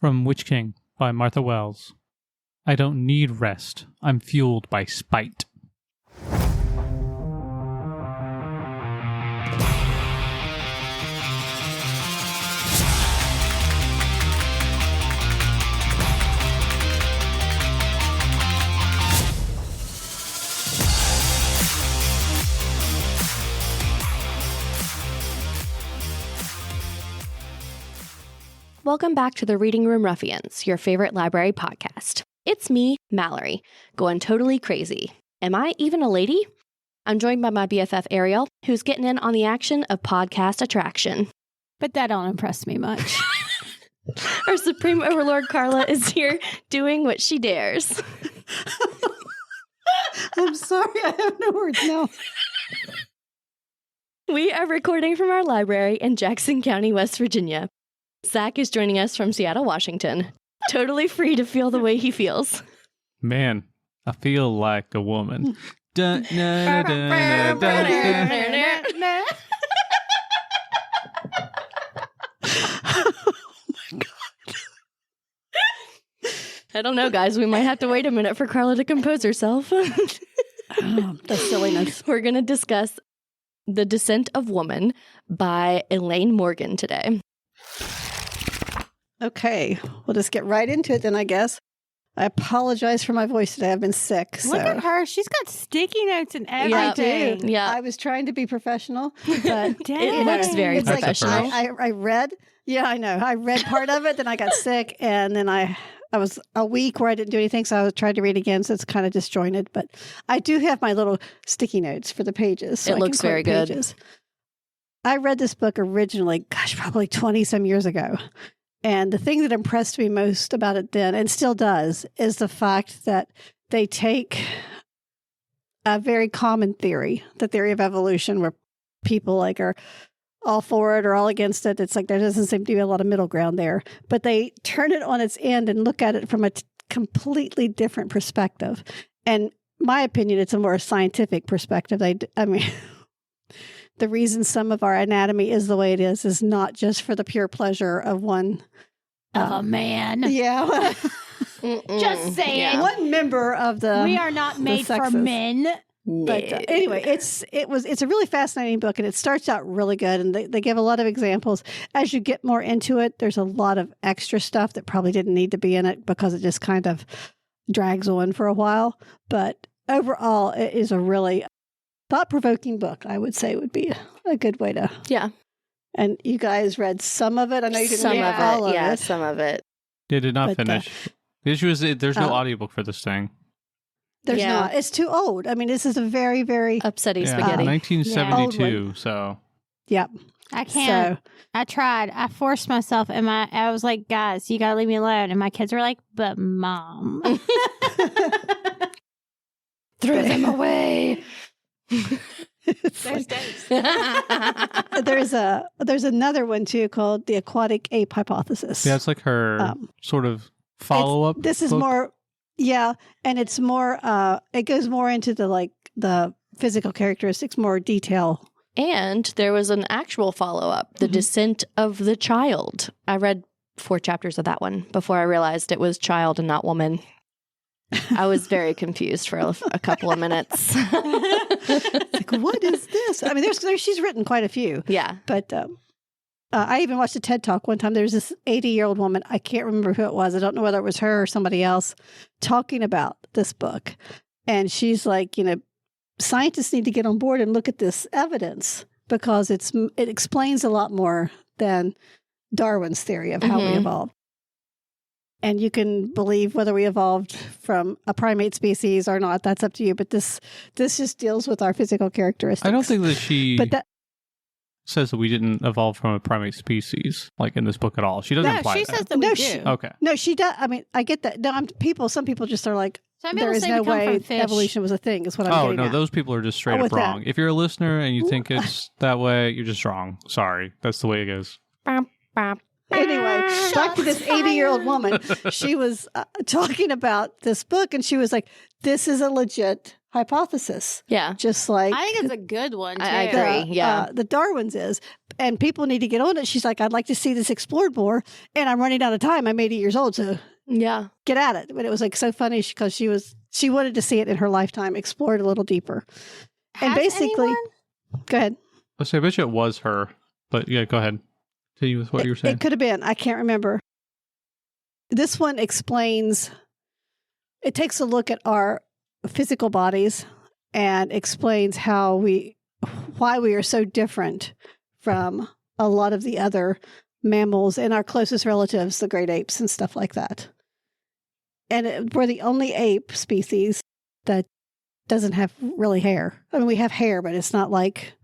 From Witch King by Martha Wells. I don't need rest. I'm fueled by spite. Welcome back to the Reading Room Ruffians, your favorite library podcast. It's me, Mallory, going totally crazy. Am I even a lady? I'm joined by my BFF Ariel, who's getting in on the action of podcast attraction. But that don't impress me much. Our Supreme Overlord Carla is here doing what she dares. I'm sorry, I have no words now. We are recording from our library in Jackson County, West Virginia. Zach is joining us from Seattle, Washington. Totally free to feel the way he feels. Man, I feel like a woman. Oh my God. I don't know, guys. We might have to wait a minute for Carla to compose herself. The silliness. We're going to discuss The Descent of Woman by Elaine Morgan today. Okay, we'll just get right into it then, I guess. I apologize for my voice today. I've been sick. So. Look at her. She's got sticky notes and everything. I do. Yeah. I was trying to be professional, but It looks very it's professional. Like I read. Yeah, I know. I read part of it, then I got sick, and then I was a week where I didn't do anything, so I tried to read again, so it's kind of disjointed. But I do have my little sticky notes for the pages. So It looks very good. Pages. I read this book originally, probably 20-some years ago. And the thing that impressed me most about it then, and still does, is the fact that they take a very common theory, the theory of evolution, where people like are all for it or all against it. It's like there doesn't seem to be a lot of middle ground there. But they turn it on its end and look at it from a completely different perspective. And my opinion, it's a more scientific perspective. The reason some of our anatomy is the way it is not just for the pure pleasure of one. Of a man. Yeah. Just saying. Yeah. One member of the. We are not made for sexes. men. But anyway, it's a really fascinating book, and it starts out really good, and they give a lot of examples. As you get more into it, there's a lot of extra stuff that probably didn't need to be in it because it just kind of drags on for a while. But overall, it is a really thought-provoking book, I would say would be a good way to. Yeah. And you guys read some of it. I know you didn't Some read of all it. of Yeah, it. some of it. They did not But, finish. The issue is there's no audiobook for this thing. There's Yeah. not. It's too old. I mean, this is a very, very. Upsetty Yeah, spaghetti. 1972, so. Yep. I can't. So, I tried. I forced myself, and I was like, guys, you got to leave me alone. And my kids were like, but Mom. Throw them away. There's days. there's another one too called The Aquatic Ape Hypothesis. Yeah, it's like her sort of follow-up. This is book. more, yeah, and it's more. It goes more into the physical characteristics, more detail. And there was an actual follow-up, The Descent of the Child. I read 4 chapters of that one before I realized it was child and not woman. I was very confused for a couple of minutes. It's like, what is this? I mean, she's written quite a few. Yeah. But I even watched a TED Talk one time. There was this 80-year-old woman. I can't remember who it was. I don't know whether it was her or somebody else talking about this book. And she's like, scientists need to get on board and look at this evidence because it explains a lot more than Darwin's theory of how we evolved. And you can believe whether we evolved from a primate species or not. That's up to you. But this just deals with our physical characteristics. I don't think that she But that says that we didn't evolve from a primate species, like in this book at all. She doesn't No, imply she that. says that we No, do. Okay. no, she does. I mean, I get that. No, some people just are like, Some people there is say no we come way from fish. evolution was a thing. Is what I'm Oh, getting no, at. those people are just straight up with that. wrong. If you're a listener and you think it's that way, you're just wrong. Sorry. That's the way it goes. Anyway, back to this 80-year-old woman. She was talking about this book, and she was like, "This is a legit hypothesis." Yeah. Just like I think it's a good one, too. I agree. Yeah. the Darwin's is, and people need to get on it. She's like, I'd like to see this explored more, and I'm running out of time. I'm 80 years old, so Yeah. get at it. But it was like so funny because she wanted to see it in her lifetime, explored a little deeper. And basically, go ahead. I bet you it was her, but yeah, go ahead. Continue with what you were saying. It could have been. I can't remember. This one explains, it takes a look at our physical bodies and explains why we are so different from a lot of the other mammals and our closest relatives, the great apes and stuff like that. And we're the only ape species that doesn't have really hair. I mean, we have hair, but it's not like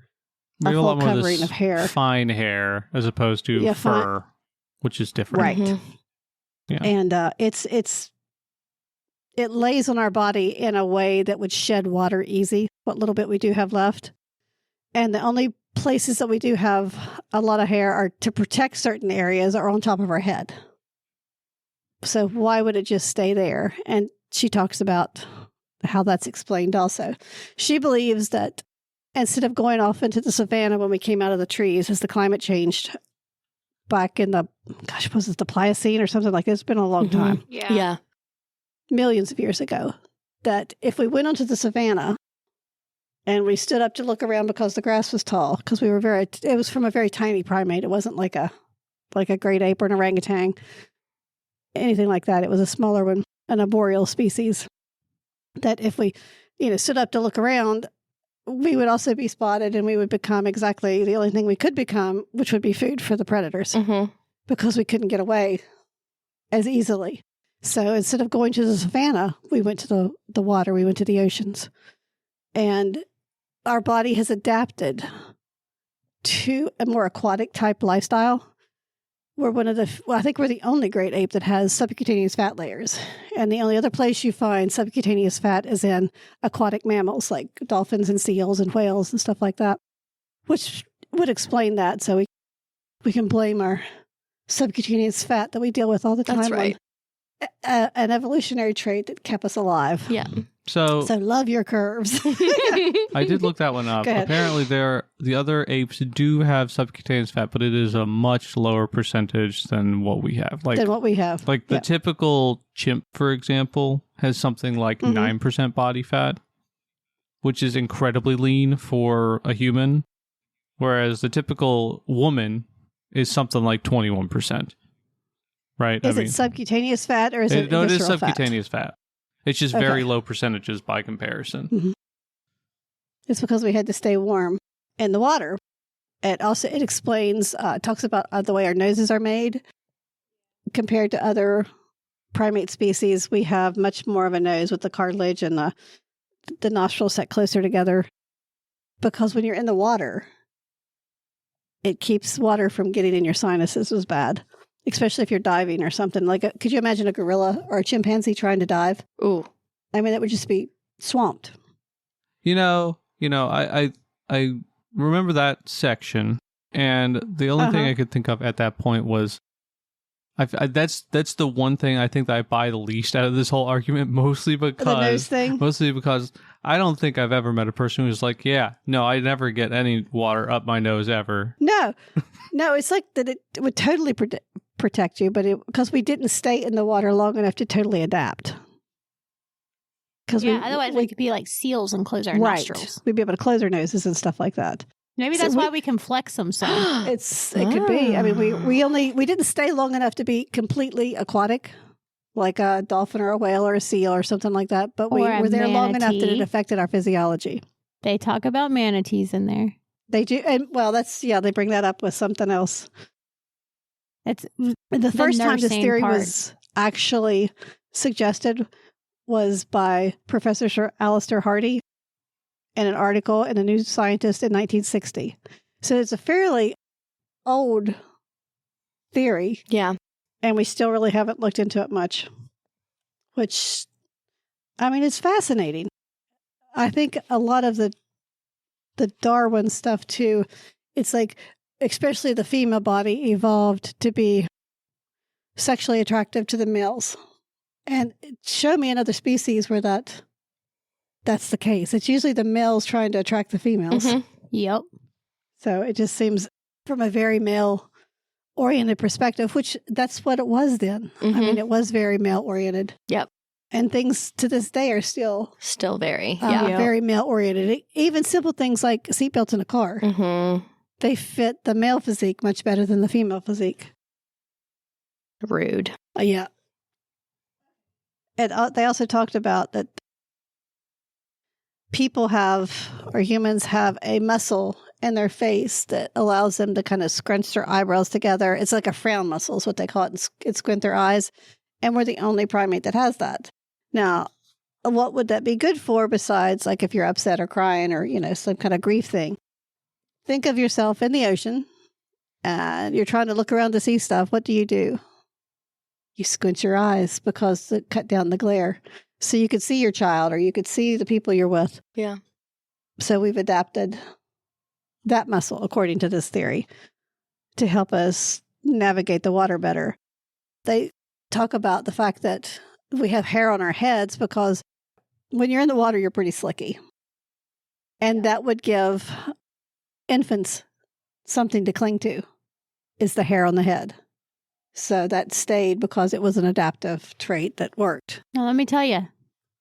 a full covering of hair. Fine hair as opposed to fur, which is different. Right. Mm-hmm. Yeah. And it lays on our body in a way that would shed water easy, what little bit we do have left. And the only places that we do have a lot of hair are to protect certain areas or on top of our head. So why would it just stay there? And she talks about how that's explained also. She believes that instead of going off into the savannah when we came out of the trees, as the climate changed back in was it the Pliocene or something like this? It's been a long time. Yeah. Millions of years ago, that if we went onto the savannah and we stood up to look around because the grass was tall, because it was from a very tiny primate. It wasn't like a great ape or an orangutan, anything like that. It was a smaller one, an arboreal species, that if we, stood up to look around, we would also be spotted and we would become exactly the only thing we could become, which would be food for the predators, because we couldn't get away as easily. So instead of going to the savannah, we went to the water, we went to the oceans. And our body has adapted to a more aquatic type lifestyle. I think we're the only great ape that has subcutaneous fat layers. And the only other place you find subcutaneous fat is in aquatic mammals like dolphins and seals and whales and stuff like that, which would explain that. So we can blame our subcutaneous fat that we deal with all the time. That's right. An evolutionary trait that kept us alive. Yeah. So love your curves. I did look that one up. Apparently, the other apes do have subcutaneous fat, but it is a much lower percentage than what we have. Like the typical chimp, for example, has something like 9% body fat, which is incredibly lean for a human, whereas the typical woman is something like 21%. Right? Is it subcutaneous fat or is it visceral fat? No, it is subcutaneous fat. It's just very low percentages by comparison. Mm-hmm. It's because we had to stay warm in the water. It explains, talks about the way our noses are made. Compared to other primate species, we have much more of a nose with the cartilage and the nostrils set closer together. Because when you're in the water, it keeps water from getting in your sinuses was bad. Especially if you're diving or something. Could you imagine a gorilla or a chimpanzee trying to dive? Ooh. I mean, it would just be swamped. I remember that section, and the only thing I could think of at that point was, that's the one thing I think that I buy the least out of this whole argument, mostly because the nose thing? Mostly because I don't think I've ever met a person who's like, yeah, no, I never get any water up my nose ever. No, it's like that it would totally protect you, but because we didn't stay in the water long enough to totally adapt. Otherwise we could be like seals and close our nostrils. We'd be able to close our noses and stuff like that. Maybe that's why we can flex them so. It could be. I mean, we didn't stay long enough to be completely aquatic, like a dolphin or a whale or a seal or something like that. But we were there long enough that it affected our physiology. They talk about manatees in there. They do, and they bring that up with something else. It's the first time this theory was actually suggested was by Professor Sir Alistair Hardy in an article in a New Scientist in 1960. So it's a fairly old theory. Yeah. And we still really haven't looked into it much, which, I mean, it's fascinating. I think a lot of the Darwin stuff too, it's like, especially the female body evolved to be sexually attractive to the males. And show me another species where that's the case. It's usually the males trying to attract the females. Yep. So it just seems from a very male-oriented perspective, which that's what it was then. Mm-hmm. I mean, it was very male-oriented. Yep. And things to this day are still very, very male-oriented. Even simple things like seatbelts in a car. Mm-hmm. They fit the male physique much better than the female physique. Rude. Yeah. And they also talked about that humans have a muscle in their face that allows them to kind of scrunch their eyebrows together. It's like a frown muscle is what they call it. And squint their eyes. And we're the only primate that has that. Now, what would that be good for besides like if you're upset or crying or, some kind of grief thing? Think of yourself in the ocean and you're trying to look around to see stuff. What do? You squint your eyes because it cut down the glare. So you could see your child or you could see the people you're with. Yeah. So we've adapted that muscle, according to this theory, to help us navigate the water better. They talk about the fact that we have hair on our heads because when you're in the water, you're pretty slicky. And that would give infants something to cling to, is the hair on the head. So that stayed because it was an adaptive trait that worked. Now, let me tell you,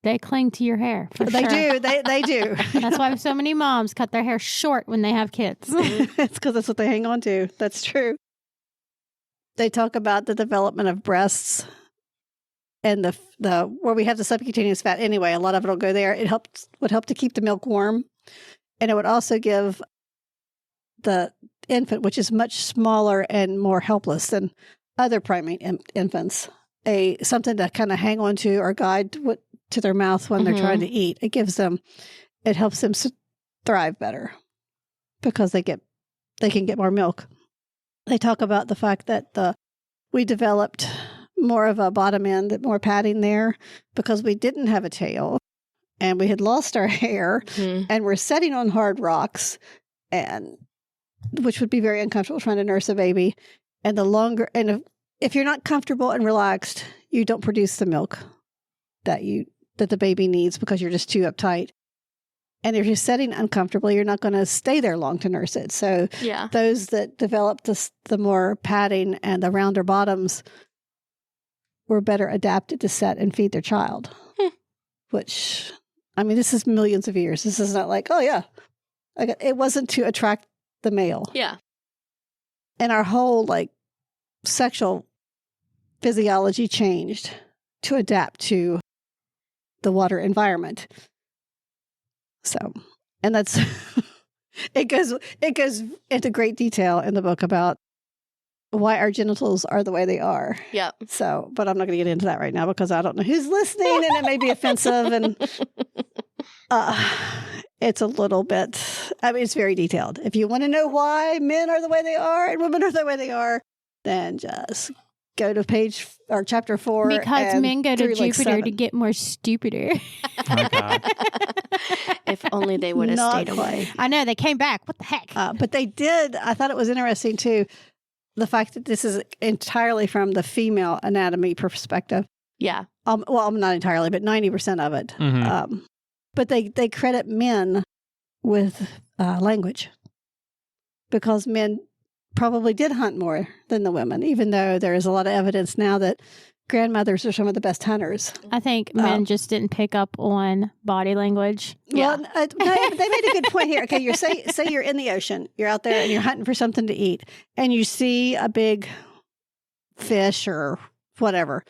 they cling to your hair. They do. They do. That's why so many moms cut their hair short when they have kids. It's because that's what they hang on to. That's true. They talk about the development of breasts and the where we have the subcutaneous fat anyway. A lot of it will go there. It would help to keep the milk warm, and it would also give the infant, which is much smaller and more helpless than other primate infants, something to kind of hang on to or guide to their mouth when they're trying to eat. It helps them thrive better because they can get more milk. They talk about the fact that we developed more of a bottom end, more padding there because we didn't have a tail and we had lost our hair and we're sitting on hard rocks, and which would be very uncomfortable trying to nurse a baby. And if you're not comfortable and relaxed, you don't produce the milk that the baby needs because you're just too uptight. And if you're sitting uncomfortably, you're not going to stay there long to nurse it. So those that developed the more padding and the rounder bottoms were better adapted to set and feed their child. Which, I mean, this is millions of years. This is not like, it wasn't to attract the male. Yeah. And our whole sexual physiology changed to adapt to the water environment. So, and that's it goes into great detail in the book about why our genitals are the way they are. Yeah. So, but I'm not going to get into that right now because I don't know who's listening and it may be offensive and it's a little bit, it's very detailed. If you want to know why men are the way they are and women are the way they are, then just go to page or chapter 4. Because men go to Jupiter to get more stupider. Oh my God. If only they would have stayed away. I know, they came back. What the heck? But they did. I thought it was interesting too, the fact that this is entirely from the female anatomy perspective. Yeah. Well, not entirely, but 90% of it. Mm-hmm. But they credit men with language because men probably did hunt more than the women, even though there is a lot of evidence now that grandmothers are some of the best hunters. I think men just didn't pick up on body language. Well, they made a good point here. Okay, say you're in the ocean, you're out there and you're hunting for something to eat, and you see a big fish or whatever,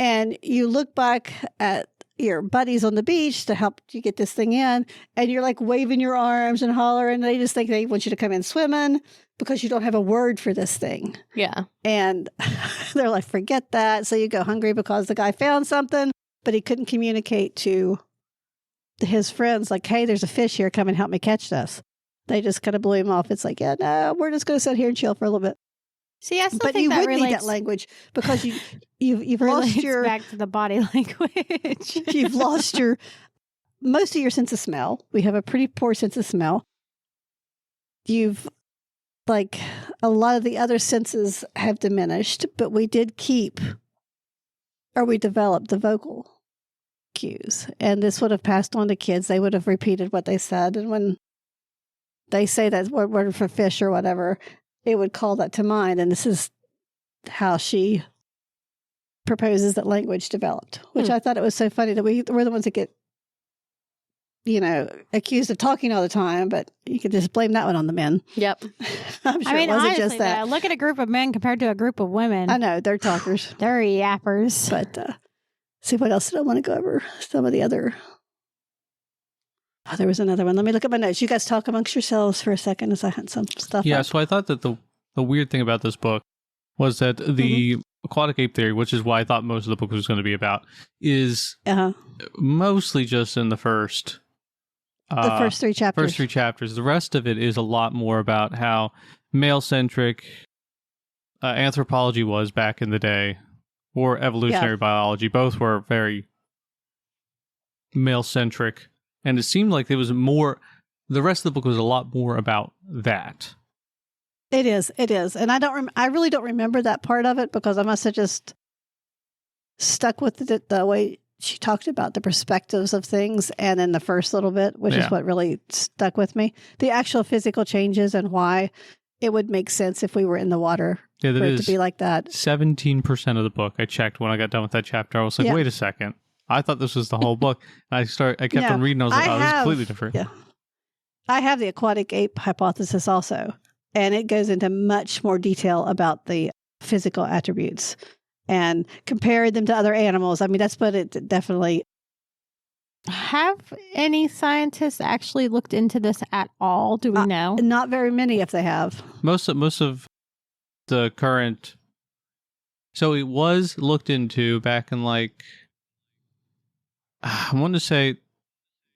and you look back at your buddies on the beach to help you get this thing in, and you're like waving your arms and hollering, and they just think they want you to come in swimming because you don't have a word for this thing. Yeah. And they're like, forget that. So you go hungry because the guy found something, but he couldn't communicate to his friends like, hey, there's a fish here. Come and help me catch this. They just kind of blew him off. It's like, yeah, no, we're just going to sit here and chill for a little bit. See, I still but think you that would relates, need that language because you've lost your back to the body language. You've lost most of your sense of smell. We have a pretty poor sense of smell. You've a lot of the other senses have diminished, but we did we developed the vocal cues, and this would have passed on to kids. They would have repeated what they said, and when they say that word for fish or whatever, it would call that to mind. And this is how she proposes that language developed, which I thought it was so funny that we're the ones that get, accused of talking all the time, but you could just blame that one on the men. Yep. I'm sure it wasn't honestly, just that. Though, look at a group of men compared to a group of women. I know, they're talkers. They're yappers. But see, what else did I want to go over? Some of the other... Oh, there was another one. Let me look at my notes. You guys talk amongst yourselves for a second as I hunt some stuff up. So I thought that the weird thing about this book was that the aquatic ape theory, which is why I thought most of the book was going to be about, is mostly just in the first... the first 3 chapters. The rest of it is a lot more about how male-centric anthropology was back in the day, or evolutionary biology. Both were very male-centric. And it seemed like there was more... The rest of the book was a lot more about that. It is. And I really don't remember that part of it because I must have just stuck with the way she talked about the perspectives of things and in the first little bit, which is what really stuck with me. The actual physical changes and why it would make sense if we were in the water for it to be like that. 17% of the book I checked when I got done with that chapter. I was like, wait a second. I thought this was the whole book. And I kept on reading. I was like, this is completely different. Yeah. I have the aquatic ape hypothesis also. And it goes into much more detail about the physical attributes and compare them to other animals. I mean, that's what it definitely... Have any scientists actually looked into this at all? Do we know? Not very many, if they have. Most of the current... So it was looked into back in I want to say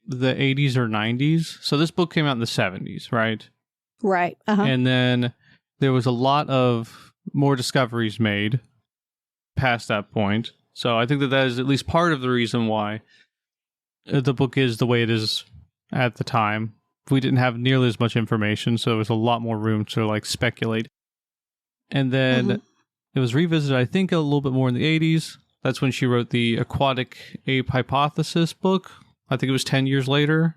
the 80s or 90s. So this book came out in the 70s, right? Right. And then there was a lot of more discoveries made past that point. So I think that is at least part of the reason why the book is the way it is at the time. We didn't have nearly as much information, so there was a lot more room to speculate. And then it was revisited, I think, a little bit more in the 80s. That's when she wrote the Aquatic Ape Hypothesis book. I think it was 10 years later.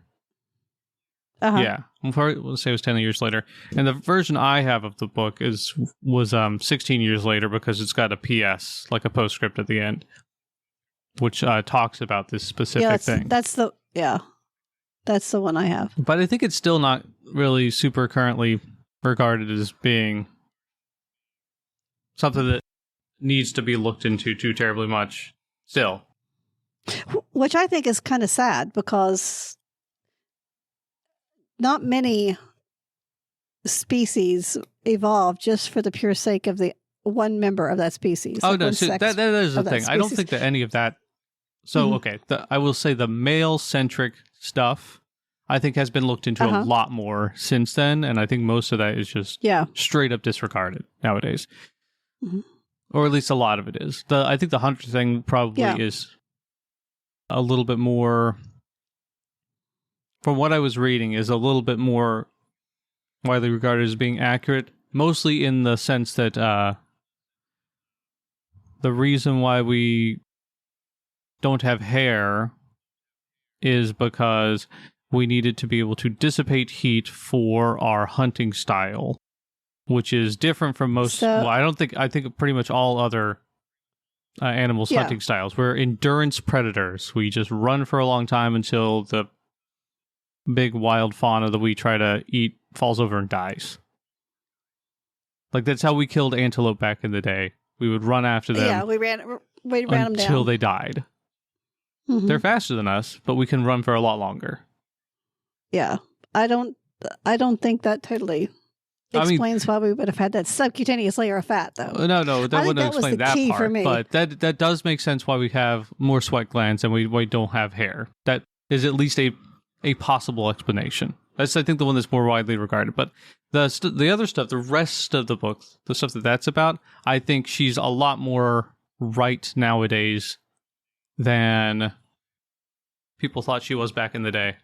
Yeah, I'm probably will say it was 10 years later. And the version I have of the book was 16 years later because it's got a PS, like a postscript at the end, which talks about this specific thing. That's the one I have. But I think it's still not really super currently regarded as being something that needs to be looked into too terribly much still. Which I think is kind of sad because not many species evolve just for the pure sake of the one member of that species. Oh, no, so that is the thing. I don't think that any of that... So, okay, I will say the male-centric stuff, I think, has been looked into a lot more since then, and I think most of that is just straight up disregarded nowadays. Or at least a lot of it is. I think the hunter thing probably is a little bit more... From what I was reading, is a little bit more widely regarded as being accurate, mostly in the sense that the reason why we don't have hair is because we needed to be able to dissipate heat for our hunting style, which is different from most... I think pretty much all other animals' hunting styles. We're endurance predators. We just run for a long time until the big wild fauna that we try to eat falls over and dies. That's how we killed antelope back in the day. We would run after them. Yeah, we ran them down until they died. They're faster than us, but we can run for a lot longer. Yeah, I don't think that totally explains why we would have had that subcutaneous layer of fat, though. No, that wouldn't explain that part. For me. But that does make sense why we have more sweat glands and we don't have hair. That is at least a possible explanation. That's, I think, the one that's more widely regarded. But the other stuff, the rest of the book, the stuff that's about, I think she's a lot more right nowadays than people thought she was back in the day.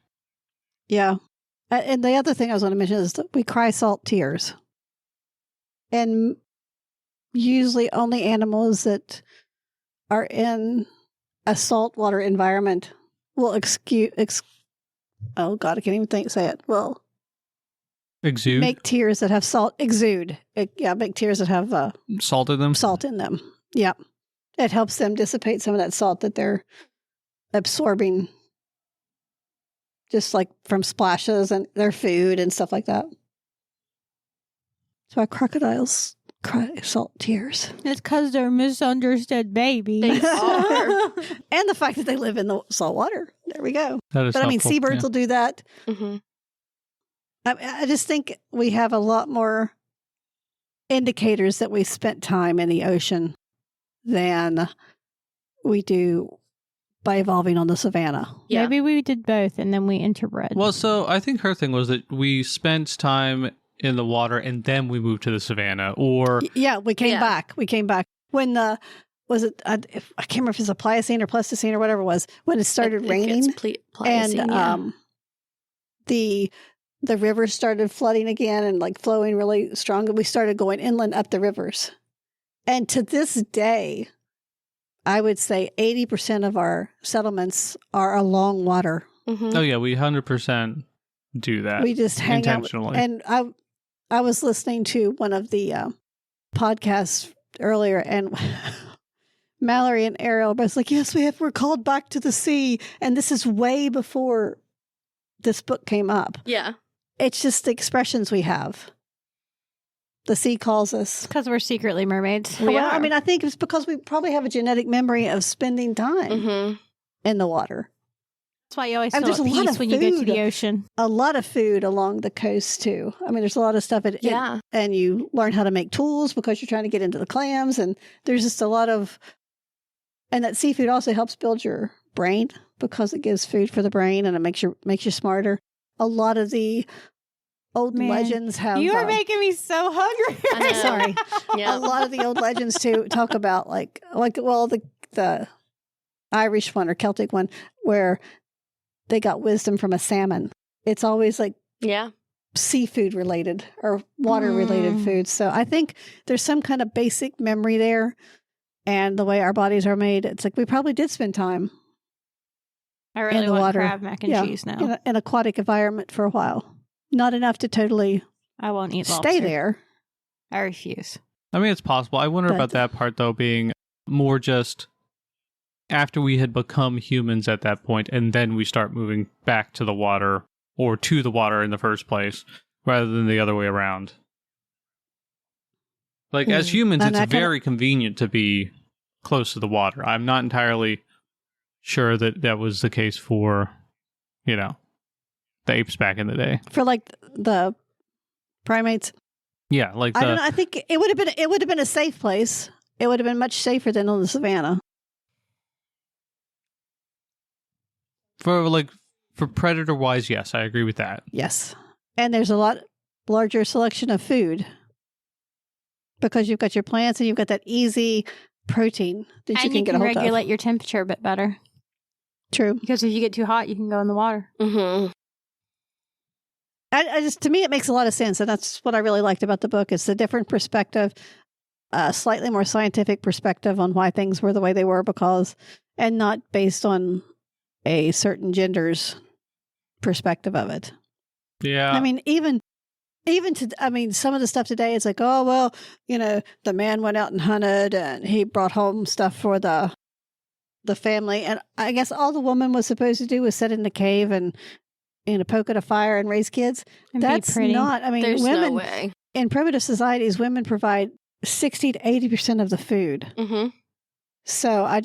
Yeah. And the other thing I was going to mention is that we cry salt tears. And usually only animals that are in a saltwater environment will oh God, I can't even say it. Well, Exude? Make tears that have salt. Exude. Make tears that have salt in them. Salt in them. Yeah. It helps them dissipate some of that salt that they're absorbing just like from splashes and their food and stuff like that. That's why crocodiles cry salt tears. It's because they're misunderstood babies. They are. And the fact that they live in the salt water. There we go. That is but helpful. Seabirds will do that. Mm-hmm. I just think we have a lot more indicators that we spent time in the ocean than we do by evolving on the savannah. Yeah. Maybe we did both and then we interbred. Well, so I think her thing was that we spent time in the water and then we moved to the savannah, or... Yeah, we came back. We came back. When I can't remember if it's a Pliocene or Pleistocene or whatever it was, when it started raining. Pliocene, the rivers started flooding again and like flowing really strong. And we started going inland up the rivers. And to this day, I would say 80% of our settlements are along water. Mm-hmm. Oh, yeah, we 100% do that. We just hang intentionally. out. And I was listening to one of the podcasts earlier, and Mallory and Ariel was like, yes, we're called back to the sea. And this is way before this book came up. Yeah. It's just the expressions we have. The sea calls us. Because we're secretly mermaids. We are. I mean, I think it's because we probably have a genetic memory of spending time in the water. That's why you always feel at peace when you go to the ocean. A lot of food along the coast, too. I mean, there's a lot of stuff. And you learn how to make tools because you're trying to get into the clams. And there's just a lot of... And that seafood also helps build your brain because it gives food for the brain and it makes you smarter. A lot of the old legends have... You are making me so hungry. I'm sorry. Yep. A lot of the old legends, too, talk about the Irish one or Celtic one where they got wisdom from a salmon. It's always like seafood related or water related food. So I think there's some kind of basic memory there. And the way our bodies are made, it's like we probably did spend time I really in the want water. crab mac and cheese now. In an aquatic environment for a while. Not enough to totally I won't eat lobster. Stay there. I refuse. I mean, it's possible. I wonder about that part, though, being more just after we had become humans at that point, and then we start moving back to the water, or to the water in the first place, rather than the other way around. Like, as humans, it's very convenient to be close to the water. I'm not entirely sure that was the case for, the apes back in the day. For, like, the primates? Yeah, like I don't know. I think it would have been a safe place. It would have been much safer than on the savannah. For predator-wise, yes, I agree with that. Yes. And there's a lot larger selection of food. Because you've got your plants and you've got that easy protein that you can get a hold of. And you can regulate your temperature a bit better. True. Because if you get too hot, you can go in the water. Mm-hmm. To me, it makes a lot of sense. And that's what I really liked about the book. It's a different perspective, a slightly more scientific perspective on why things were the way they were and not based on a certain gender's perspective of it. Yeah. I mean, some of the stuff today, it's like, oh, well, the man went out and hunted and he brought home stuff for the family. And I guess all the woman was supposed to do was sit in the cave and, poke at a fire and raise kids. And that's not, there's women, no way. In primitive societies, women provide 60 to 80% of the food. Mm-hmm. So I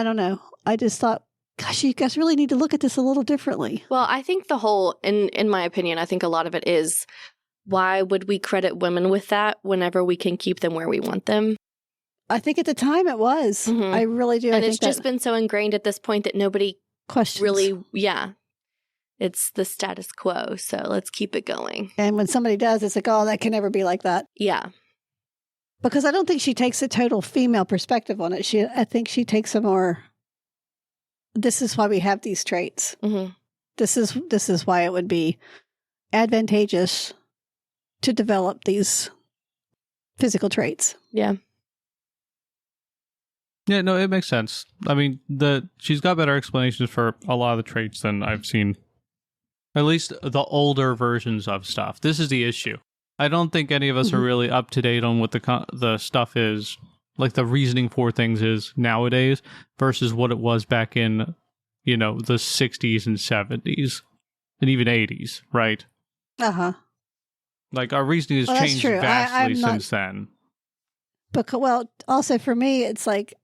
don't know. I just thought, gosh, you guys really need to look at this a little differently. Well, I think the whole, in my opinion, I think a lot of it is, why would we credit women with that whenever we can keep them where we want them? I think at the time it was. Mm-hmm. I really do. And it's just been so ingrained at this point that nobody questions. Really, it's the status quo. So let's keep it going. And when somebody does, it's like, oh, that can never be like that. Yeah. Because I don't think she takes a total female perspective on it. I think she takes a more... This is why we have these traits. Mm-hmm. This is why it would be advantageous to develop these physical traits. Yeah. Yeah, no, it makes sense. I mean, she's got better explanations for a lot of the traits than I've seen At least the older versions of stuff. This is the issue. I don't think any of us are really up to date on what the stuff is, like the reasoning for things is nowadays versus what it was back in, the 60s and 70s and even 80s, right? Uh-huh. Like our reasoning has changed vastly since then. But also for me, it's like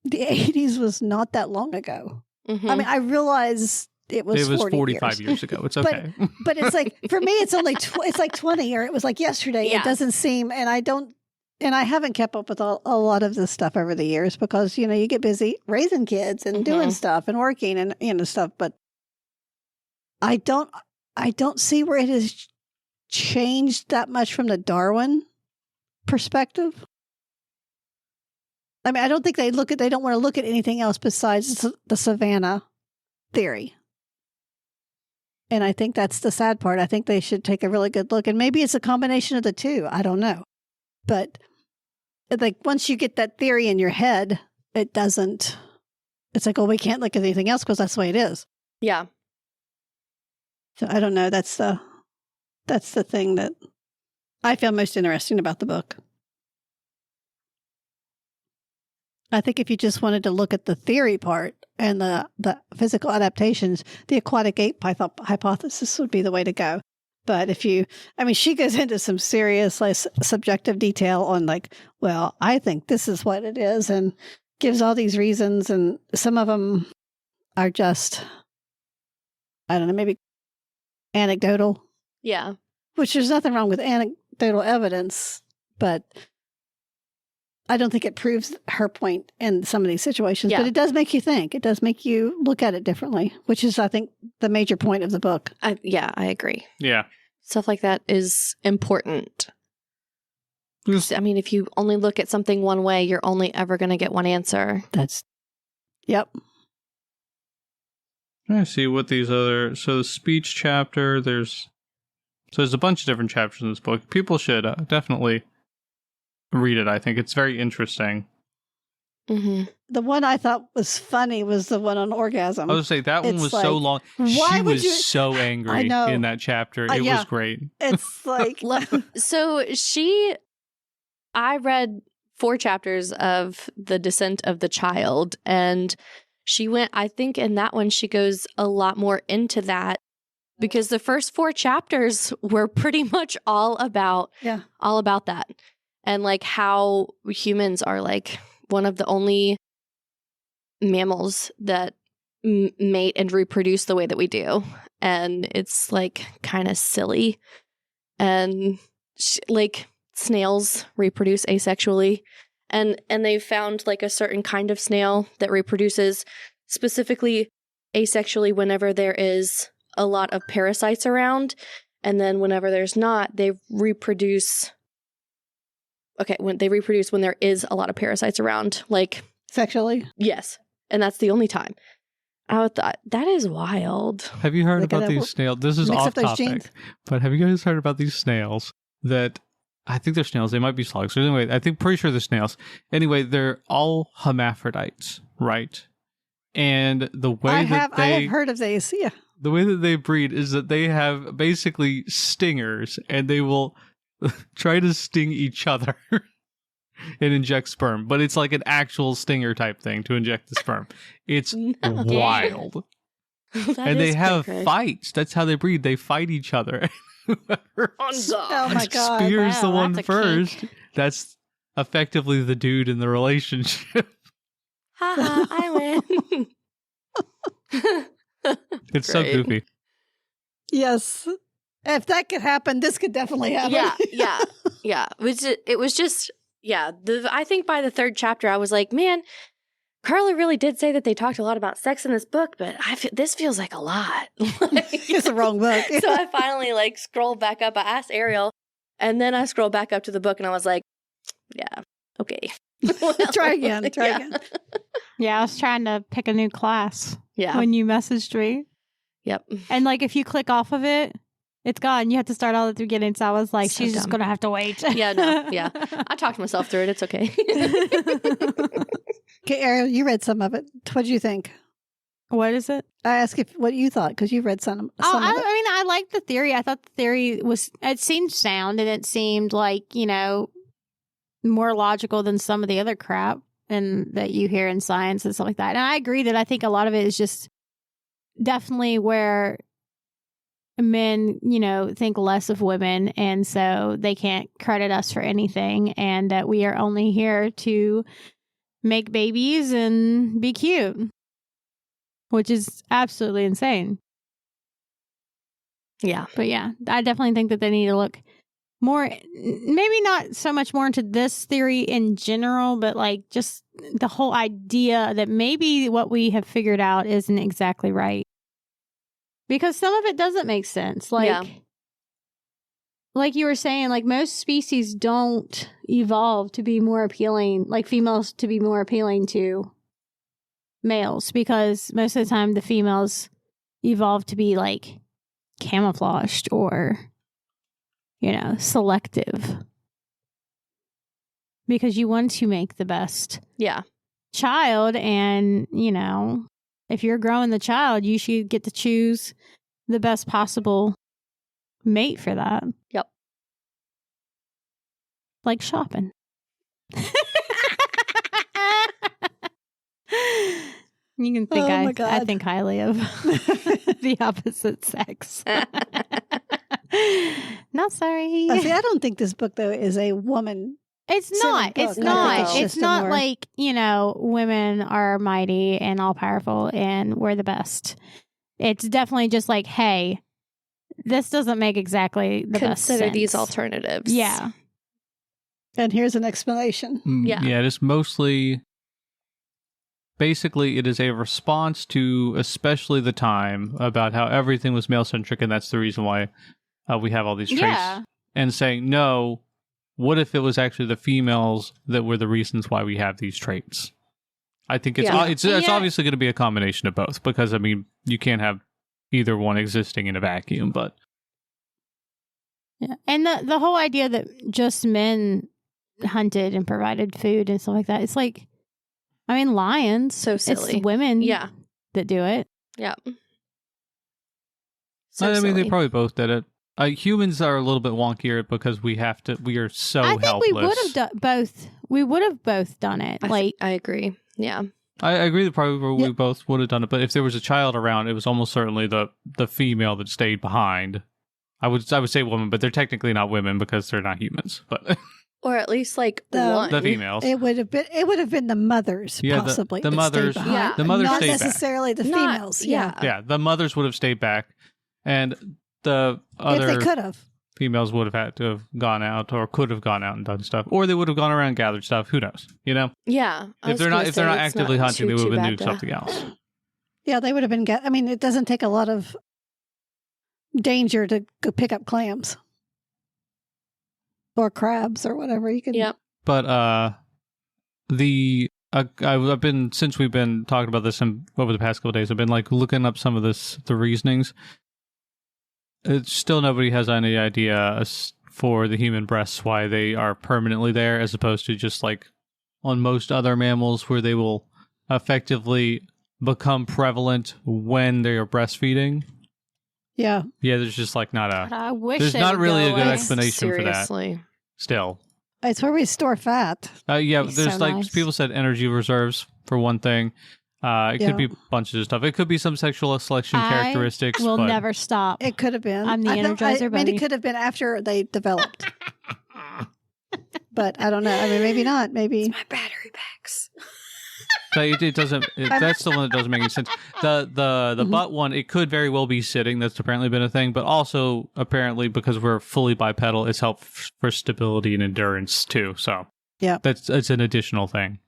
the 80s was not that long ago. Mm-hmm. I mean, I realize it was 45 years ago. It's okay. but it's like, for me, it's only, it's like 20, or it was like yesterday. Yeah. It doesn't seem, and I haven't kept up with a lot of this stuff over the years because, you get busy raising kids and doing stuff and working and, stuff. But I don't see where it has changed that much from the Darwin perspective. I mean, I don't think they don't want to look at anything else besides the Savannah theory. And I think that's the sad part. I think they should take a really good look. And maybe it's a combination of the two. I don't know. But like once you get that theory in your head, it's like, well, we can't look at anything else because that's the way it is. Yeah. So I don't know. That's the thing that I found most interesting about the book. I think if you just wanted to look at the theory part and the physical adaptations, the aquatic ape hypothesis would be the way to go. But she goes into some serious subjective detail on I think this is what it is and gives all these reasons. And some of them are just, I don't know, maybe anecdotal. Yeah. Which there's nothing wrong with anecdotal evidence, but I don't think it proves her point in some of these situations, but it does make you think. It does make you look at it differently, which is, I think, the major point of the book. I agree. Yeah. Stuff like that is important. I mean, if you only look at something one way, you're only ever going to get one answer. Yep. I see what these so the speech chapter, there's a bunch of different chapters in this book. People should definitely read it. I think it's very interesting. Mm-hmm. The one I thought was funny was the one on orgasm. I was going to say, that one was so long. She was so angry in that chapter. It was great. It's like... I read 4 chapters of The Descent of the Child, and she went, I think in that one, she goes a lot more into that, because the first 4 chapters were pretty much all about that. And how humans are one of the only mammals that mate and reproduce the way that we do. And it's kind of silly. And snails reproduce asexually. And they found a certain kind of snail that reproduces specifically asexually whenever there is a lot of parasites around. And then whenever there's not, they reproduce... Okay, when they reproduce when there is a lot of parasites around, sexually? Yes. And that's the only time. I thought, that is wild. Have you heard about these snails? This is off topic. But have you guys heard about these snails that, I think they're snails, they might be slugs. Anyway, pretty sure they're snails. Anyway, they're all hermaphrodites, right? And the way I have heard of these, yeah. The way that they breed is that they have basically stingers, and they will try to sting each other and inject sperm, but it's like an actual stinger type thing to inject the sperm. It's wild. And they have fights. That's how they breed. They fight each other. Oh my God. Spears the one first. Kink. That's effectively the dude in the relationship. Haha, I win. It's so goofy. Yes. If that could happen, this could definitely happen. Yeah. It was just, I think by the 3rd chapter, I was like, man, Carly really did say that they talked a lot about sex in this book, but this feels like a lot. It's the wrong book. So I finally scrolled back up. I asked Ariel, and then I scrolled back up to the book, and I was like, yeah, okay. Try again. Yeah, I was trying to pick a new class. Yeah. When you messaged me. Yep. And if you click off of it, it's gone. You have to start all at the beginning. So I was like, she's just going to have to wait. Yeah. I talked myself through it. It's okay. Okay, Ariel, you read some of it. What did you think? What is it? I asked what you thought because you read some of it. I liked the theory. I thought the theory it seemed sound and it seemed like, more logical than some of the other crap and that you hear in science and stuff like that. And I agree that I think a lot of it is just definitely where men, think less of women, and so they can't credit us for anything, and that we are only here to make babies and be cute, which is absolutely insane. Yeah. But yeah, I definitely think that they need to look more, maybe not so much more into this theory in general, but like just the whole idea that maybe what we have figured out isn't exactly right. Because some of it doesn't make sense. Like you were saying, like most species don't evolve to be more appealing, like females to be more appealing to males, because most of the time the females evolve to be like camouflaged or, selective. Because you want to make the best child, and, if you're growing the child, you should get to choose the best possible mate for that. Yep. Like shopping. You can think I think highly of the opposite sex. Not sorry. I don't think this book, though, is a woman. It's not. It's not. It's not like, women are mighty and all powerful and we're the best. It's definitely just like, hey, this doesn't make exactly the best sense. Consider these alternatives. Yeah. And here's an explanation. Yeah, it is mostly, basically, it is a response to especially the time about how everything was male-centric, and that's the reason why we have all these traits. Yeah. And saying, no, what if it was actually the females that were the reasons why we have these traits? I think it's obviously going to be a combination of both, because, you can't have either one existing in a vacuum, but... Yeah. And the whole idea that just men hunted and provided food and stuff like that, it's like, lions. So silly. It's women that do it. Yeah. They probably both did it. Humans are a little bit wonkier because we are so helpless. I think we would have both. We would have both done it. I agree. Yeah. I agree that probably we both would have done it, but if there was a child around, it was almost certainly the female that stayed behind. I would say woman, but they're technically not women because they're not humans. But or at least like one. The females. It would have been the mothers, possibly. The mothers. Yeah. The mothers not stayed back. Not necessarily the females. Yeah. The mothers would have stayed back, and the other if they could have. Females would have had to have gone out, or could have gone out and done stuff, or they would have gone around and gathered stuff. Who knows? Yeah. If they're not actively hunting, they would have been doing something else. Yeah, they would have been. It doesn't take a lot of danger to go pick up clams or crabs or whatever you can. Yeah. But I've been, since we've been talking about this over the past couple of days, I've been looking up some of the reasonings. It's still nobody has any idea for the human breasts why they are permanently there, as opposed to just on most other mammals where they will effectively become prevalent when they are breastfeeding. Yeah. Yeah, there's just not a... I wish there's not really a good away. explanation Seriously. for that. Still. It's where we store fat. Yeah, there's so nice. People said energy reserves for one thing. It could be bunches of stuff. It could be some sexual selection characteristics. Will never stop. It could have been. I'm the Energizer Bunny. It could have been after they developed. But I don't know. Maybe not. Maybe. It's my battery packs. So it doesn't. That's the one that doesn't make any sense. The butt one, it could very well be sitting. That's apparently been a thing, but also apparently because we're fully bipedal, it's helped for stability and endurance too. So yeah, it's an additional thing.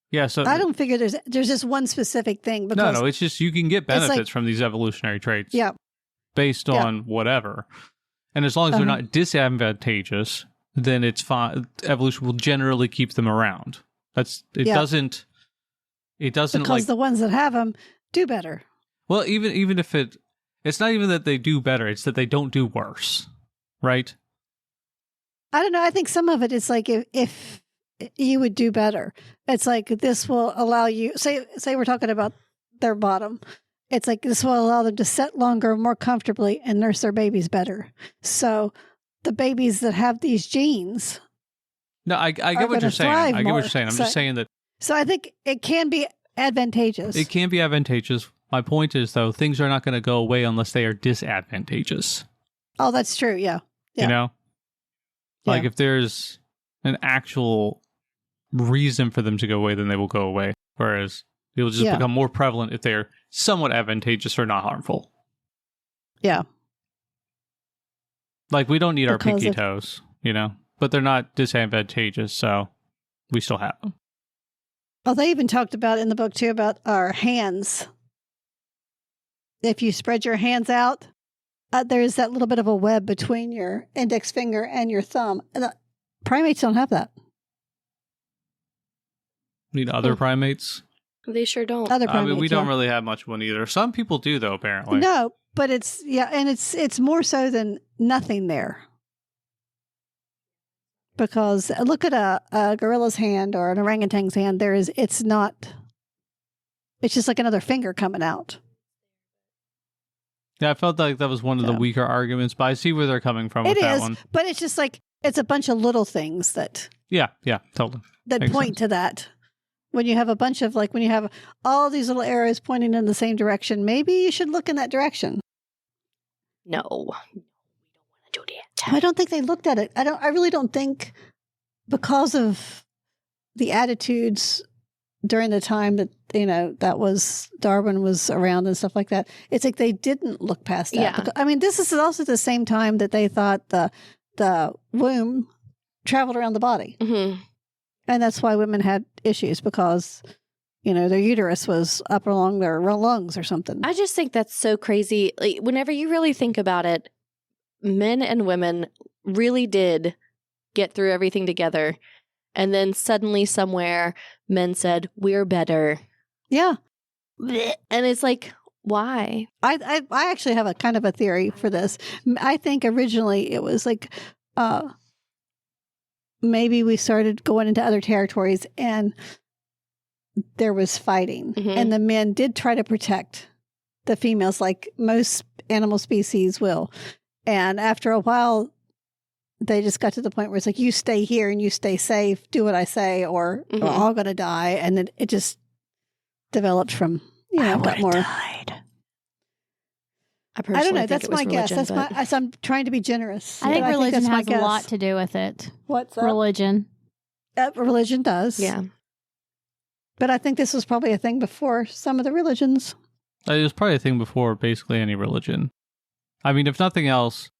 Yeah, so I don't figure there's just one specific thing. Because no, it's just you can get benefits from these evolutionary traits. Yeah, based on whatever, and as long as they're not disadvantageous, then it's fine. Evolution will generally keep them around. It doesn't because the ones that have them do better. Well, even if it's not even that they do better, it's that they don't do worse, right? I don't know. I think some of it is if you would do better, it's this will allow you. Say we're talking about their bottom. It's like this will allow them to sit longer, more comfortably, and nurse their babies better. So the babies that have these genes, I get what you're saying. I get what you're saying. I'm just saying that. So I think it can be advantageous. It can be advantageous. My point is, though, things are not going to go away unless they are disadvantageous. Oh, that's true. Yeah. You know, like if there's an actual reason for them to go away, then they will go away. Whereas it will just become more prevalent if they're somewhat advantageous or not harmful. Yeah. Like we don't need our pinky toes, you know, but they're not disadvantageous, so we still have them. Well, they even talked about in the book too about our hands. If you spread your hands out, there's that little bit of a web between your index finger and your thumb. Primates don't have that. Need other primates? They sure don't. Other primates, I mean, we don't really have much one either. Some people do, though, apparently. No, but it's more so than nothing there. Because look at a gorilla's hand or an orangutan's hand. It's just like another finger coming out. Yeah, I felt like that was one of the weaker arguments, but I see where they're coming from with that one. But it's just like, it's a bunch of little things that... Yeah, totally. That Makes point sense. to that. When you have a bunch of, when you have all these little arrows pointing in the same direction, maybe you should look in that direction. No, we don't want to do that. I don't think they looked at it. I really don't think, because of the attitudes during the time that, that was Darwin was around and stuff like that, it's like they didn't look past that. Yeah. Because, I mean, this is also the same time that they thought the womb traveled around the body. Mm-hmm. And that's why women had issues, because, their uterus was up along their lungs or something. I just think that's so crazy. Like, whenever you really think about it, men and women really did get through everything together. And then suddenly somewhere men said, we're better. Yeah. And it's like, why? I actually have a kind of a theory for this. I think originally it was like, maybe we started going into other territories and there was fighting. Mm-hmm. And the men did try to protect the females like most animal species will. And after a while, they just got to the point where it's like, you stay here and you stay safe, do what I say, or we're all going to die. And then it just developed from, got more. Died. I don't know. That's my guess. I'm trying to be generous. I think religion has a lot to do with it. What's that? Religion. Religion does. Yeah. But I think this was probably a thing before some of the religions. It was probably a thing before basically any religion. I mean, if nothing else,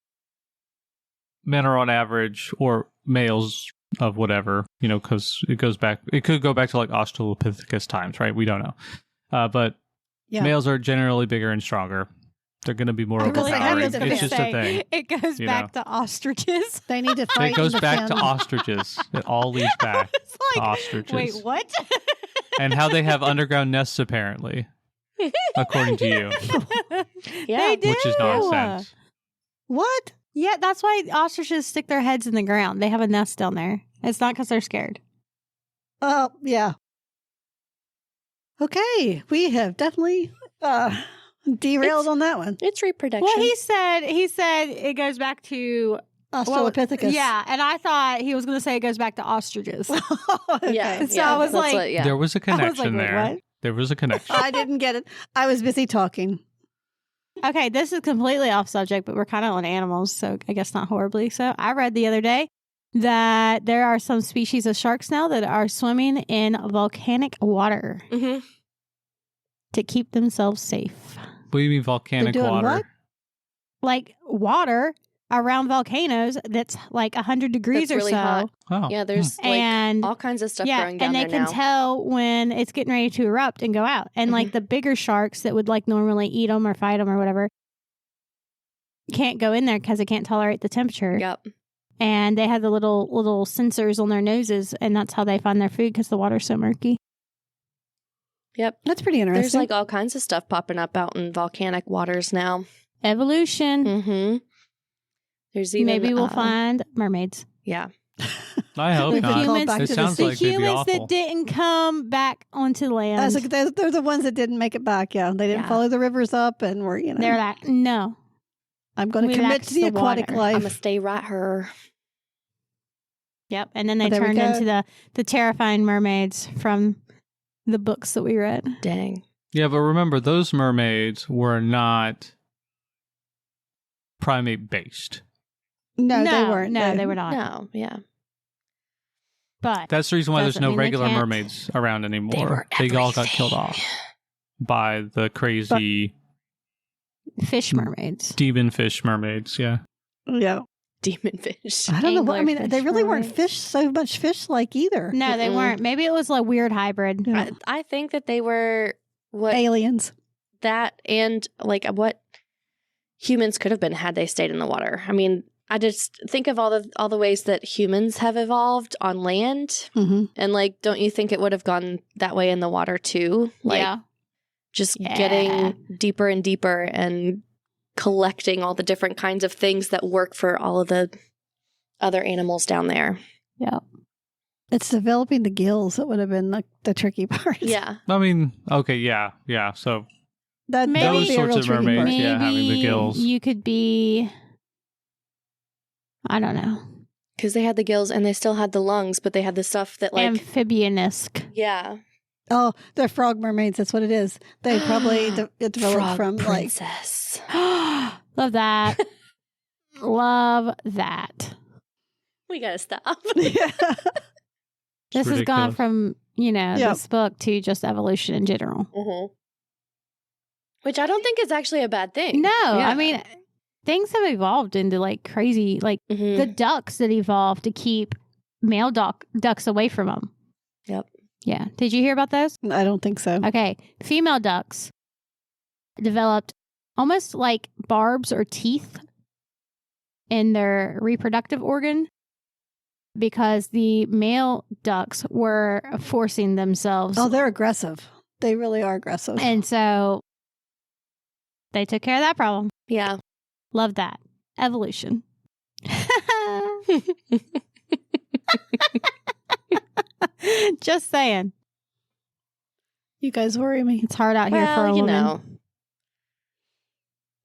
men are on average, or males of whatever, because it could go back to like Australopithecus times, right? We don't know. But males are generally bigger and stronger. They're going to be more overpowering. It's just a thing. It goes back to ostriches. They need to fight. It goes back to ostriches. It all leads back to ostriches. Wait, what? And how they have underground nests, apparently, according to you. Yeah, they do. Which is nonsense. What? Yeah, that's why ostriches stick their heads in the ground. They have a nest down there. It's not because they're scared. Oh, yeah. Okay, we have definitely derailed on that one. It's reproduction. Well, he said it goes back to Australopithecus. Well, yeah, and I thought he was going to say it goes back to ostriches. Okay. Yeah. So I was like, there was a connection there. What? There was a connection. I didn't get it. I was busy talking. Okay, this is completely off subject, but we're kind of on animals, so I guess not horribly. So I read the other day that there are some species of sharks now that are swimming in volcanic water to keep themselves safe. What do you mean volcanic water? What? Like water around volcanoes that's like 100 degrees that's or really so. Hot. Oh. Yeah, there's like all kinds of stuff growing down there now. And they can tell when it's getting ready to erupt and go out. And like the bigger sharks that would like normally eat them or fight them or whatever can't go in there because they can't tolerate the temperature. Yep. And they have the little sensors on their noses, and that's how they find their food because the water's so murky. Yep. That's pretty interesting. There's like all kinds of stuff popping up out in volcanic waters now. Evolution. Mm-hmm. There's even maybe we'll find mermaids. Yeah. I hope not. Humans, it sounds like the humans that didn't come back onto land. They're the ones that didn't make it back. Yeah, they didn't follow the rivers up, and were they're like, no, I'm going to commit to the aquatic life. I'm going to stay right here. Yep, and then they turned into the terrifying mermaids from the books that we read. Dang. Yeah, but remember, those mermaids were not primate based. No, they weren't. No, they were not. No, yeah. But that's the reason why there's no regular mermaids around anymore. They all got killed off by the crazy fish mermaids. Demon fish mermaids, yeah. Yeah. Demon fish. I don't know what, I mean, they really weren't so much fish-like either. No, they weren't. Maybe it was a weird hybrid. Yeah. I think that they were aliens. That and like what humans could have been had they stayed in the water. I mean, I just think of all the ways that humans have evolved on land, and like, don't you think it would have gone that way in the water too? Like, just getting deeper and deeper and collecting all the different kinds of things that work for all of the other animals down there. Yeah, it's developing the gills that would have been the tricky part. Yeah, I mean, okay, yeah. So that those sorts of mermaids, maybe having the gills. You could be. I don't know. Because they had the gills and they still had the lungs, but they had the stuff that like... Amphibian-esque. Yeah. Oh, they're frog mermaids. That's what it is. They probably developed frog from princess. Love that. Love that. We gotta stop. This has gone from, this book to just evolution in general. Mm-hmm. Which I don't think is actually a bad thing. No, I mean... Things have evolved into like crazy, like the ducks that evolved to keep male ducks away from them. Yep. Yeah. Did you hear about those? I don't think so. Okay. Female ducks developed almost like barbs or teeth in their reproductive organ because the male ducks were forcing themselves. Oh, they're aggressive. They really are aggressive. And so they took care of that problem. Yeah. Love that. Evolution. Just saying. You guys worry me. It's hard out here for a woman.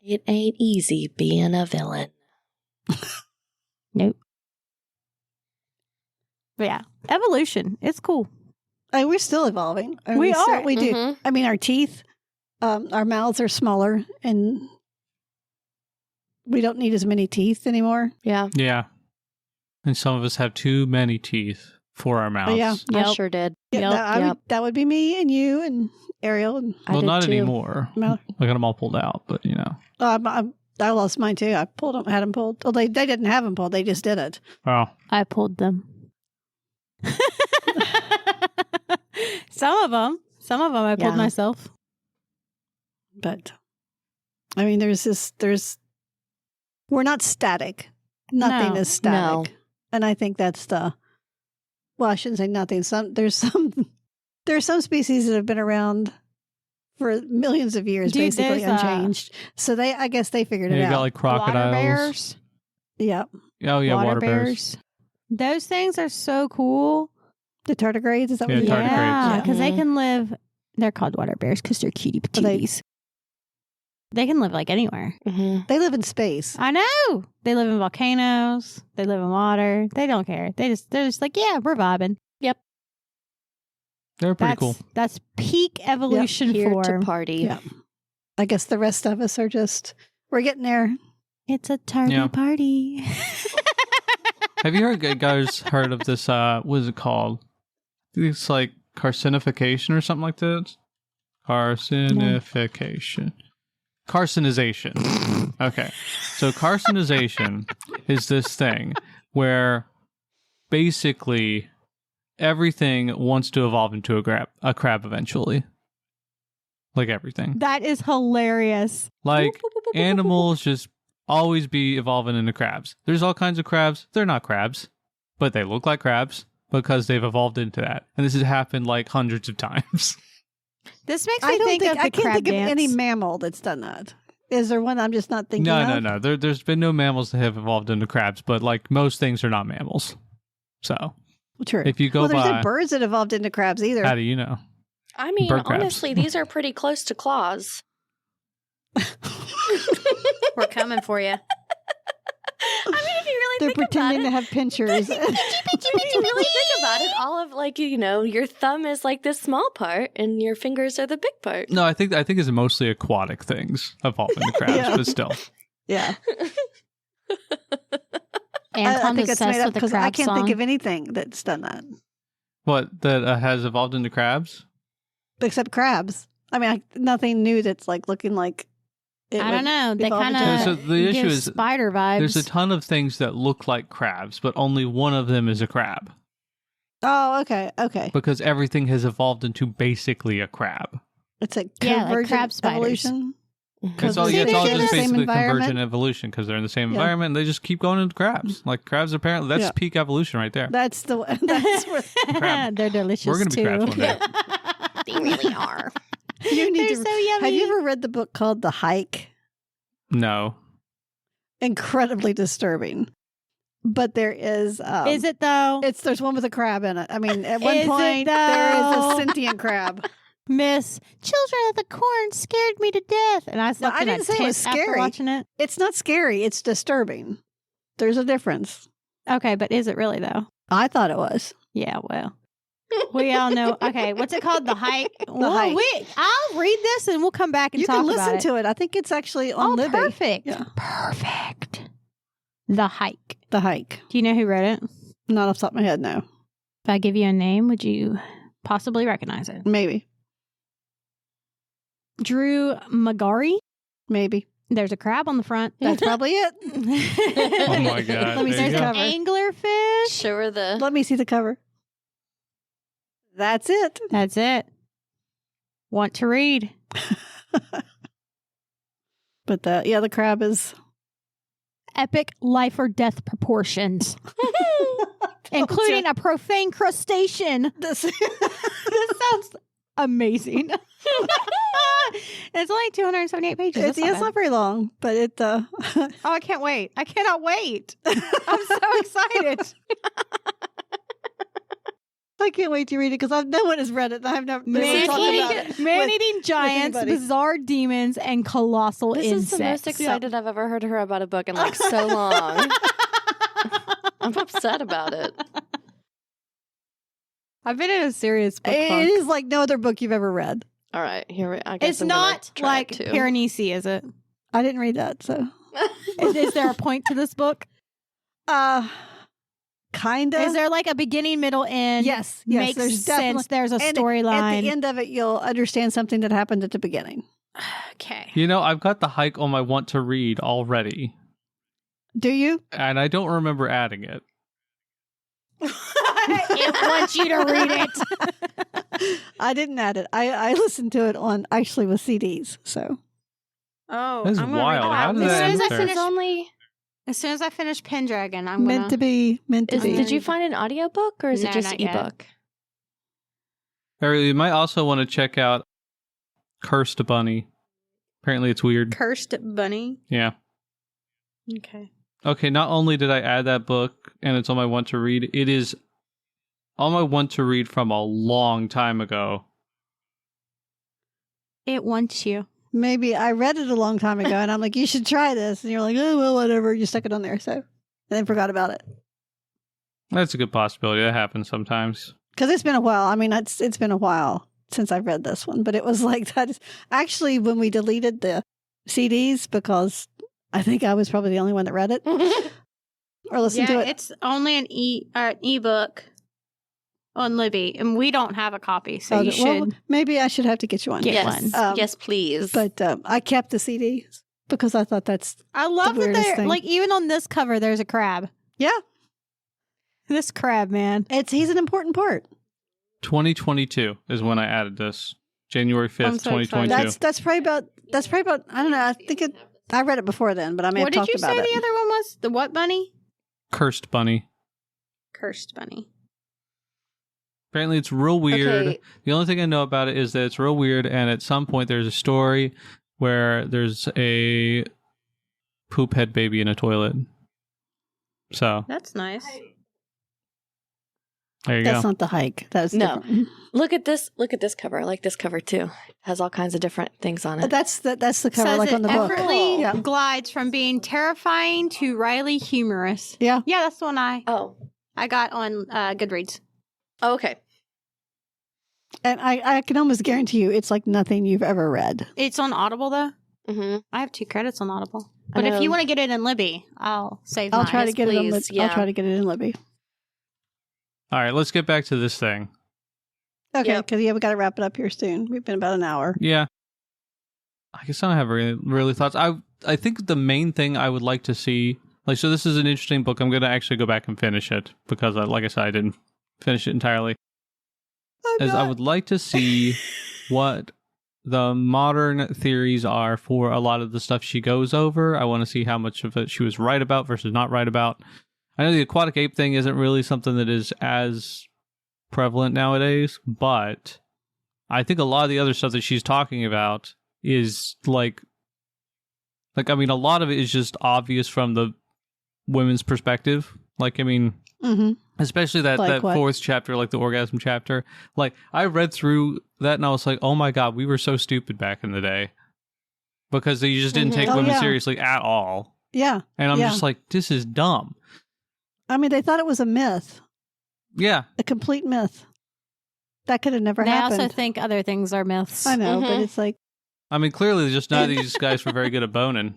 It ain't easy being a villain. Nope. But yeah, evolution. It's cool. We're still evolving. We are. We do. I mean, our teeth, our mouths are smaller and... We don't need as many teeth anymore. Yeah. Yeah. And some of us have too many teeth for our mouths. Yeah. I sure did. Yeah, that would be me and you and Ariel. And well, not anymore. I got them all pulled out, but I lost mine too. I had them pulled. Well, they didn't have them pulled. They just did it. Oh. I pulled them. Some of them I pulled myself. But, I mean, we're not static. Nothing is static. No. And I think that's I shouldn't say nothing. There's some species that have been around for millions of years, basically unchanged. So I guess they figured it out. You got like crocodiles. Water bears. Yeah. Oh yeah, water bears. Those things are so cool. The tardigrades, is that what you're talking about? Yeah, because they can live. They're called water bears because they're cutie patooties. They can live like anywhere. Mm-hmm. They live in space. I know. They live in volcanoes. They live in water. They don't care. They're just like, yeah, we're vibing. Yep. They're pretty cool. That's peak evolution Here for to party. Yeah. I guess the rest of us we're getting there. It's a tardy party. Have you guys heard of this? What is it called? It's like carcinification or something like that. Carcinification. No. Carcinization. Okay. So carcinization is this thing where basically everything wants to evolve into a crab eventually. Like everything. That is hilarious. Like animals just always be evolving into crabs. There's all kinds of crabs. They're not crabs, but they look like crabs because they've evolved into that. And this has happened like hundreds of times. This makes me think of the crab dance. I can't think of any mammal that's done that. Is there one I'm just not thinking of? No. There's been no mammals that have evolved into crabs, but like most things are not mammals. So, true. If you go there's by, no birds that evolved into crabs either. How do you know? I mean, honestly, these are pretty close to claws. We're coming for you. I mean, if you really They're think pretending about it, to have pinchers. if you really think about it, all of your thumb is like this small part, and your fingers are the big part. No, I think it's mostly aquatic things evolved into crabs, but still. Yeah. I think it's made up because I can't think of anything that's done that. What, that has evolved into crabs? Except crabs. I mean, nothing new that's like looking like. I don't know. They kind of the issue is spider vibes. There's a ton of things that look like crabs, but only one of them is a crab. Oh, okay. Because everything has evolved into basically a crab. It's a like crab spiders. Evolution. It's all just basically convergent evolution because they're in the same environment and they just keep going into crabs. Like crabs, apparently, that's peak evolution right there. That's where they're delicious. We're going to be crabs one day. They really are. They're so yummy. Have you ever read the book called The Hike? No. Incredibly disturbing. But there is. Is it though? There's one with a crab in it. I mean, at one point there is a sentient crab. Miss, Children of the Corn scared me to death, and I slept in a tent after watching it. It's not scary. It's disturbing. There's a difference. Okay, but is it really though? I thought it was. Yeah, well. We all know. Okay, what's it called? The Hike? Hike. I'll read this and we'll come back and talk about it. You can listen to it. I think it's actually on Libby. Perfect. Yeah. Perfect. The Hike. The Hike. Do you know who wrote it? Not off the top of my head, no. If I give you a name, would you possibly recognize it? Maybe. Drew Magari? Maybe. There's a crab on the front. That's probably it. Oh my God. Let me see the cover. Anglerfish. Show her the... Let me see the cover. That's it. That's it. Want to read. But the crab is... Epic life or death proportions. Including a profane crustacean. This sounds amazing. It's only 278 pages. It's not very long, but it... Oh, I can't wait. I cannot wait. I'm so excited. I can't wait to read it because no one has read it. I've never man-eating giants, bizarre demons, and colossal insects. This is the most excited I've ever heard her about a book in like so long. I'm upset about it. I've been in a serious book funk. It is like no other book you've ever read. All right, I guess it's not like Piranesi, is it? I didn't read that, so. Is there a point to this book? Kind of. Is there like a beginning, middle, end? Yes. Makes sense. There's a storyline. At the end of it, you'll understand something that happened at the beginning. Okay. I've got The Hike on my want to read already. Do you? And I don't remember adding it. It wants you to read it. I didn't add it. I listened to it with CDs. So. Oh, that's wild. How did that end? As soon as I finish Pendragon, I'm meant to be. Did you find an audiobook or is it just ebook? Ariel, you might also want to check out Cursed Bunny. Apparently it's weird. Cursed Bunny? Yeah. Okay, not only did I add that book and it's on my want to read, it is on my want to read from a long time ago. It wants you. Maybe I read it a long time ago and I'm like, you should try this. And you're like, oh, well, whatever. You stuck it on there. So, and then forgot about it. That's a good possibility. That happens sometimes. Because it's been a while. I mean, it's been a while since I've read this one, but it was like that. Actually, when we deleted the CDs, because I think I was probably the only one that read it or listened to it. It's only an ebook on Libby, and we don't have a copy, so you should. Well, maybe I should have to get you one. Yes, yes, please. But I kept the CDs because I thought I love that they're like even on this cover. There's a crab. Yeah, this crab, man. He's an important part. 2022 is when I added this. January 5th, 2022. That's probably about. I don't know. I think I read it before then, but I may have talked about it. What did you say the other one was? The what bunny? Cursed Bunny. Cursed Bunny. Apparently it's real weird. Okay. The only thing I know about it is that it's real weird, and at some point there's a story where there's a poop head baby in a toilet. So that's nice. There you That's go. not the hike. That's no. different. Look at this cover. I like this cover too. It has all kinds of different things on it. That's the cover, Says like it on the book. effortlessly glides from being terrifying to wryly humorous. Yeah. Yeah, that's the one I got on Goodreads. Oh, okay. And I can almost guarantee you it's like nothing you've ever read. It's on Audible, though. Mm-hmm. I have 2 credits on Audible. But if you want to get it in Libby, I'll save mine. I'll try to get it in Libby. Yeah. I'll try to get it in Libby. All right, let's get back to this thing. Okay, because we got to wrap it up here soon. We've been about an hour. Yeah. I guess I don't have really thoughts. I think the main thing I would like to see, like, so this is an interesting book. I'm going to actually go back and finish it because, like I said, I didn't finish it entirely. I would like to see what the modern theories are for a lot of the stuff she goes over. I want to see how much of it she was right about versus not right about. I know the aquatic ape thing isn't really something that is as prevalent nowadays, but I think a lot of the other stuff that she's talking about is like I mean, a lot of it is just obvious from the women's perspective. Like, I mean, especially that 4th chapter, like the orgasm chapter. Like, I read through that and I was like, oh my God, we were so stupid back in the day because they just didn't take women seriously at all. Yeah. And I'm just like, this is dumb. I mean, they thought it was a myth. Yeah. A complete myth. That could have never happened. I also think other things are myths. I know, but it's like... I mean, clearly just none of these guys were very good at boning.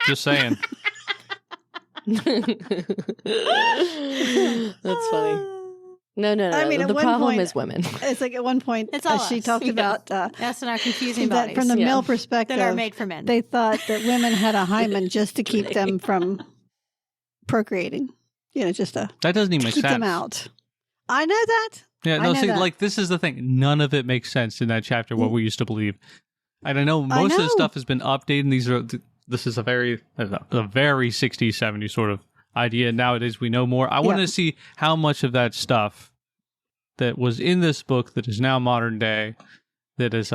Just saying. That's funny. No. I mean, the problem is women. It's like at one point, it's all she talked about that's not confusing that bodies. from the male perspective that are made for men. They thought that women had a hymen just to keep them from procreating. You know, just to that doesn't even make keep sense. them out. I know that. Yeah, no, see, like, this is the thing. None of it makes sense in that chapter, what we used to believe. And I know most of the stuff has been updated, and this is a very 60s, 70s sort of idea. Nowadays, we know more. I want to see how much of that stuff that was in this book that is now modern day, that is,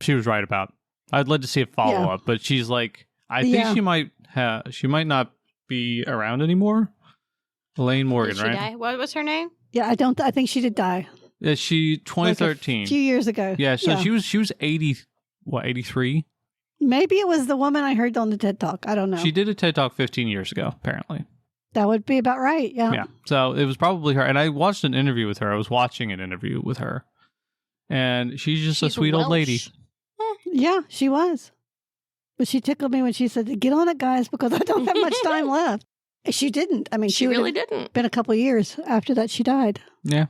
she was right about. I'd love to see a follow-up, but she's like, I think she might not be around anymore. Elaine Morgan, Did she die? What was her name? Yeah, I think she did die. Yeah, 2013. Like a few years ago. Yeah, so she was 83? Maybe it was the woman I heard on the TED Talk. I don't know. She did a TED Talk 15 years ago, apparently. That would be about right, yeah. Yeah, so it was probably her. And I watched an interview with her. I was watching an interview with her. And she's just a sweet old lady. Yeah, she was. But she tickled me when she said, get on it, guys, because I don't have much time left. She didn't. I mean, she really didn't. Been a couple of years after that she died. Yeah,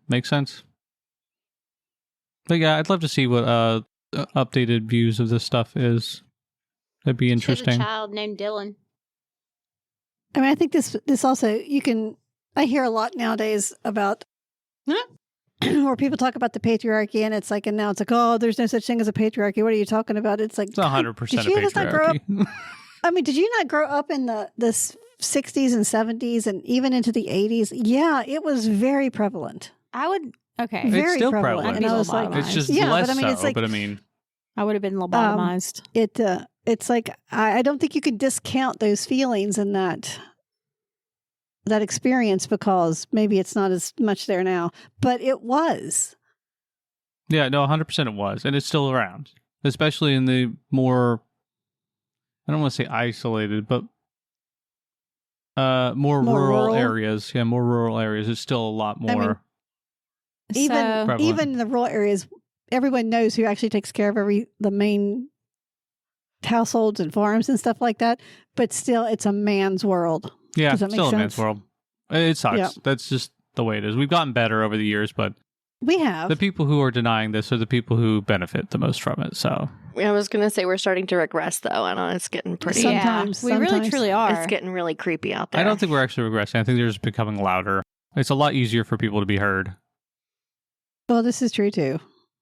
makes sense. But yeah, I'd love to see what updated views of this stuff is. That'd be interesting. She has a child named Dylan. I mean, I think this also, I hear a lot nowadays about where people talk about the patriarchy, and it's like, and now it's like, oh, there's no such thing as a patriarchy. What are you talking about? It's like, it's 100% a patriarchy. I mean, did you not grow up in the 60s and 70s and even into the 80s? Yeah, it was very prevalent. Okay. Very it's still prevalent. And I was like, it's just less but I mean, it's like, but I mean, I would have been lobotomized. It's like, I don't think you can discount those feelings and that experience because maybe it's not as much there now, but it was. Yeah, no, 100% it was. And it's still around, especially in the more, I don't want to say isolated, but more rural areas. Yeah, more rural areas. It's still a lot more. I mean, even in the rural areas, everyone knows who actually takes care of the main households and farms and stuff like that. But still, it's a man's world. Yeah, it's still a man's world. It sucks. Yeah. That's just the way it is. We've gotten better over the years, but we have. The people who are denying this are the people who benefit the most from it. So I was going to say we're starting to regress, though. I know it's getting pretty. Sometimes we really truly are. It's getting really creepy out there. I don't think we're actually regressing. I think they're just becoming louder. It's a lot easier for people to be heard. Well, this is true too.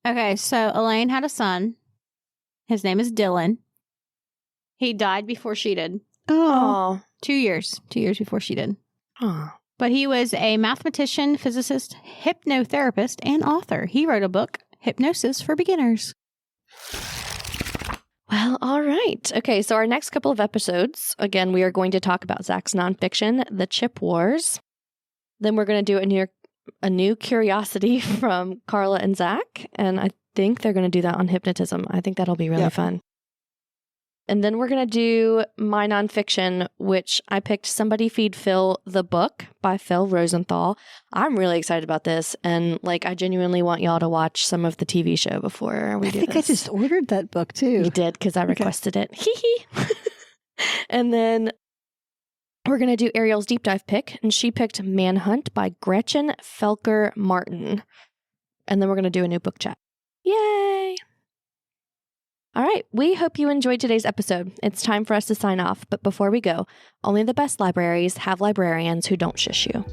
Okay, so Elaine had a son. His name is Dylan. He died before she did. Oh. 2 years. 2 years before she did. Oh. But he was a mathematician, physicist, hypnotherapist, and author. He wrote a book, Hypnosis for Beginners. Well, all right. Okay, so our next couple of episodes, again, we are going to talk about Zach's nonfiction, The Chip Wars. Then we're going to do a new curiosity from Carla and Zach. And I think they're going to do that on hypnotism. I think that'll be really fun. And then we're going to do my nonfiction, which I picked Somebody Feed Phil, the book by Phil Rosenthal. I'm really excited about this. And I genuinely want y'all to watch some of the TV show before we do this. I think I just ordered that book too. You did, because I requested it. Hee hee. And then we're going to do Ariel's deep dive pick. And she picked Manhunt by Gretchen Felker Martin. And then we're going to do a new book chat. Yay! All right, we hope you enjoyed today's episode. It's time for us to sign off, but before we go, only the best libraries have librarians who don't shush you.